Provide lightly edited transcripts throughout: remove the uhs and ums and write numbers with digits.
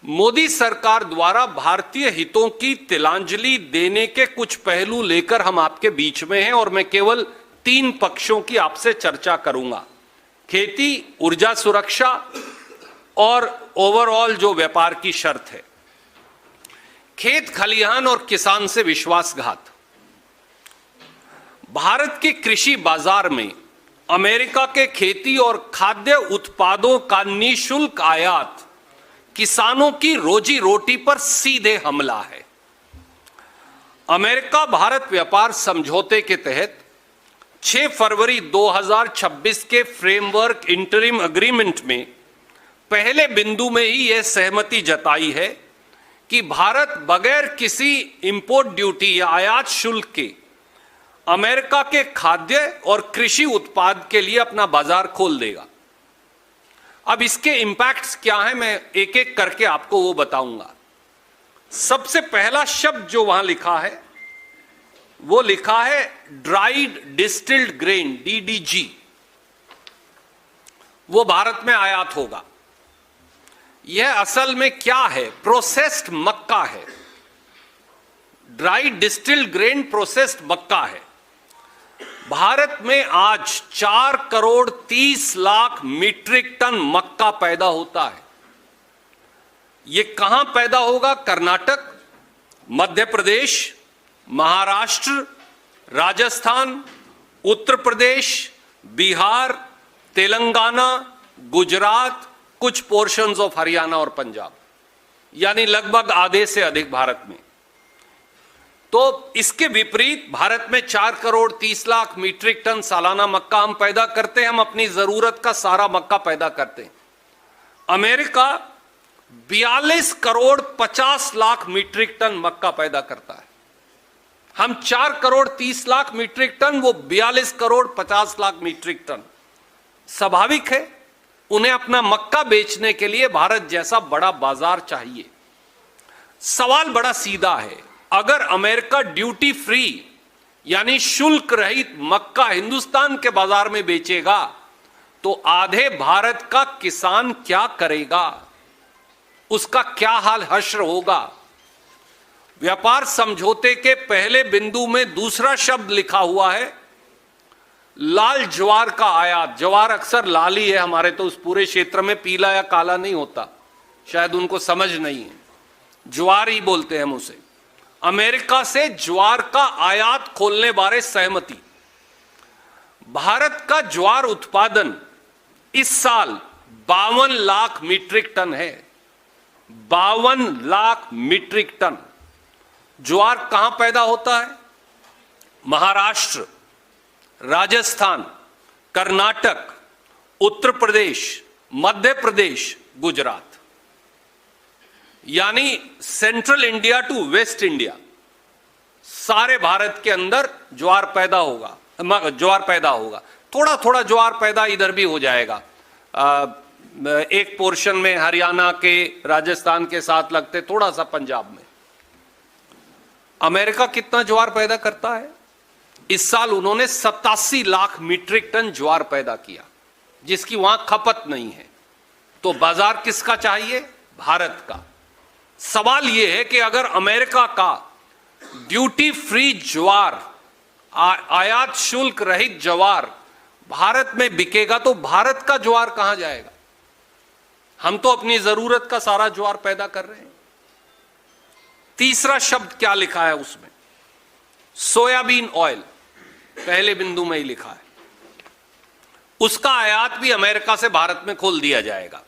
मोदी सरकार द्वारा भारतीय हितों की तिलांजलि देने के कुछ पहलू लेकर हम आपके बीच में हैं और मैं केवल 3 पक्षों की आपसे चर्चा करूंगा। खेती, ऊर्जा सुरक्षा और ओवरऑल जो व्यापार की शर्त है। खेत खलिहान और किसान से विश्वासघात। भारत के कृषि बाजार में अमेरिका के खेती और खाद्य उत्पादों का निःशुल्क आयात किसानों की रोजी रोटी पर सीधे हमला है। अमेरिका भारत व्यापार समझौते के तहत 6 फरवरी 2026 के फ्रेमवर्क इंटरिम एग्रीमेंट में पहले बिंदु में ही यह सहमति जताई है कि भारत बगैर किसी इंपोर्ट ड्यूटी या आयात शुल्क के अमेरिका के खाद्य और कृषि उत्पाद के लिए अपना बाजार खोल देगा। अब इसके इंपैक्ट्स क्या हैं, मैं एक एक करके आपको वो बताऊंगा। सबसे पहला शब्द जो वहां लिखा है वो लिखा है ड्राइड डिस्टिल्ड ग्रेन, DDG। वो भारत में आयात होगा। यह असल में क्या है? प्रोसेस्ड मक्का है। ड्राइड डिस्टिल्ड ग्रेन प्रोसेस्ड मक्का है। भारत में आज 4 करोड़ 30 लाख मीट्रिक टन मक्का पैदा होता है। यह कहां पैदा होगा? कर्नाटक, मध्य प्रदेश, महाराष्ट्र, राजस्थान, उत्तर प्रदेश, बिहार, तेलंगाना, गुजरात, कुछ पोर्शंस ऑफ हरियाणा और पंजाब, यानी लगभग आधे से अधिक भारत में। तो इसके विपरीत भारत में 4 करोड़ 30 लाख मीट्रिक टन सालाना मक्का हम पैदा करते हैं। हम अपनी जरूरत का सारा मक्का पैदा करते हैं। America 42 crore 50 lakh metric ton मक्का पैदा करता है। हम 4 करोड़ 30 लाख मीट्रिक टन, वो 42 करोड़ 50 लाख मीट्रिक टन। स्वाभाविक है उन्हें अपना मक्का बेचने के लिए भारत जैसा बड़ा बाजार चाहिए। सवाल बड़ा सीधा है, अगर अमेरिका ड्यूटी फ्री यानी शुल्क रहित मक्का हिंदुस्तान के बाजार में बेचेगा तो आधे भारत का किसान क्या करेगा? उसका क्या हाल हश्र होगा? व्यापार समझौते के पहले बिंदु में दूसरा शब्द लिखा हुआ है लाल ज्वार का आयात। ज्वार अक्सर लाल ही है हमारे, तो उस पूरे क्षेत्र में पीला या काला नहीं होता, शायद उनको समझ नहीं है, ज्वार ही बोलते हैं हम उसे। अमेरिका से ज्वार का आयात खोलने बारे सहमति। भारत का ज्वार उत्पादन इस साल 52 लाख मीट्रिक टन है। 52 लाख मीट्रिक टन। ज्वार कहां पैदा होता है? महाराष्ट्र, राजस्थान, कर्नाटक, उत्तर प्रदेश, मध्य प्रदेश, गुजरात, यानी central India to west India, सारे भारत के अंदर ज्वार पैदा होगा। थोड़ा थोड़ा ज्वार पैदा इधर भी हो जाएगा। एक पोर्शन में हरियाणा के, राजस्थान के साथ लगते, थोड़ा सा पंजाब में। अमेरिका कितना ज्वार पैदा करता है? इस साल उन्होंने 87 लाख मीट्रिक टन ज्वार पैदा किया, जिसकी वहां खपत नहीं है। तो बाजार किसका चाहिए? भारत का। सवाल यह है कि अगर अमेरिका का ड्यूटी फ्री ज्वार, आयात शुल्क रहित ज्वार भारत में बिकेगा तो भारत का ज्वार कहां जाएगा? हम तो अपनी जरूरत का सारा ज्वार पैदा कर रहे हैं। तीसरा शब्द क्या लिखा है उसमें? सोयाबीन ऑयल, पहले बिंदु में ही लिखा है। उसका आयात भी अमेरिका से भारत में खोल दिया जाएगा।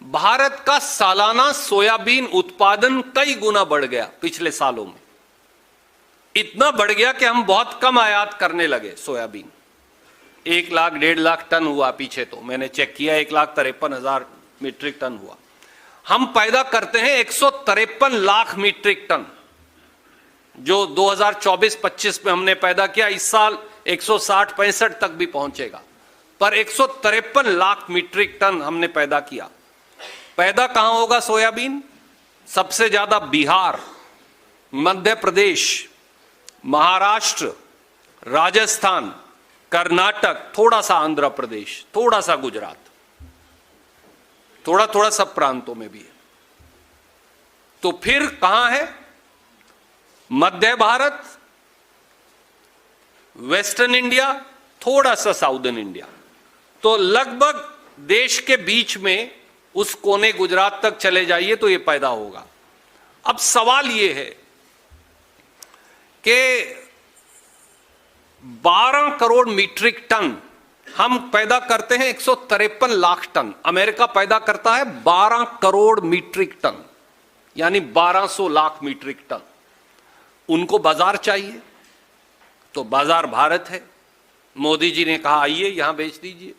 भारत का सालाना सोयाबीन उत्पादन कई गुना बढ़ गया पिछले सालों में। इतना बढ़ गया कि हम बहुत कम आयात करने लगे सोयाबीन। 1 लाख 1.5 लाख टन हुआ पीछे, तो मैंने चेक किया 1,53,000 मीट्रिक टन हुआ। हम पैदा करते हैं 153 लाख मीट्रिक टन, जो 2024-25 में हमने पैदा किया। इस साल 160-65 तक भी पहुंचेगा, पर 153 लाख मीट्रिक टन हमने पैदा किया। पैदा कहां होगा सोयाबीन? सबसे ज्यादा बिहार, मध्य प्रदेश, महाराष्ट्र, राजस्थान, कर्नाटक, थोड़ा सा आंध्र प्रदेश, थोड़ा सा गुजरात, थोड़ा थोड़ा सब प्रांतों में भी है। तो फिर कहां है? मध्य भारत, वेस्टर्न इंडिया, थोड़ा सा साउदर्न इंडिया, तो लगभग देश के बीच में उस कोने गुजरात तक चले जाइए तो ये पैदा होगा। अब सवाल ये है कि 12 करोड़ मीट्रिक टन हम पैदा करते हैं, 153 लाख टन। अमेरिका पैदा करता है 12 करोड़ मीट्रिक टन, यानी 1200 लाख मीट्रिक टन। उनको बाजार चाहिए, तो बाजार भारत है। मोदी जी ने कहा आइए यहां बेच दीजिए।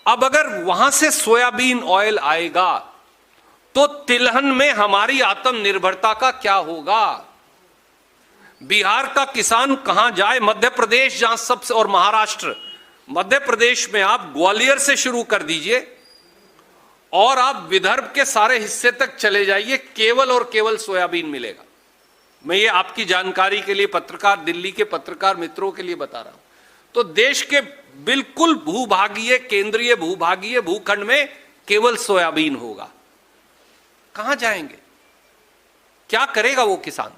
अब अगर वहां से सोयाबीन ऑयल आएगा तो तिलहन में हमारी आत्मनिर्भरता का क्या होगा? बिहार का किसान कहां जाए? मध्य प्रदेश जहां सबसे, और महाराष्ट्र, मध्य प्रदेश में आप ग्वालियर से शुरू कर दीजिए और आप विदर्भ के सारे हिस्से तक चले जाइए, केवल और केवल सोयाबीन मिलेगा। मैं ये आपकी जानकारी के लिए पत्रकार, दिल्ली के पत्रकार मित्रों के लिए बता रहा हूं। तो देश के बिल्कुल भूभागीय, केंद्रीय भूभागीय भूखंड में केवल सोयाबीन होगा। कहां जाएंगे? क्या करेगा वो किसान?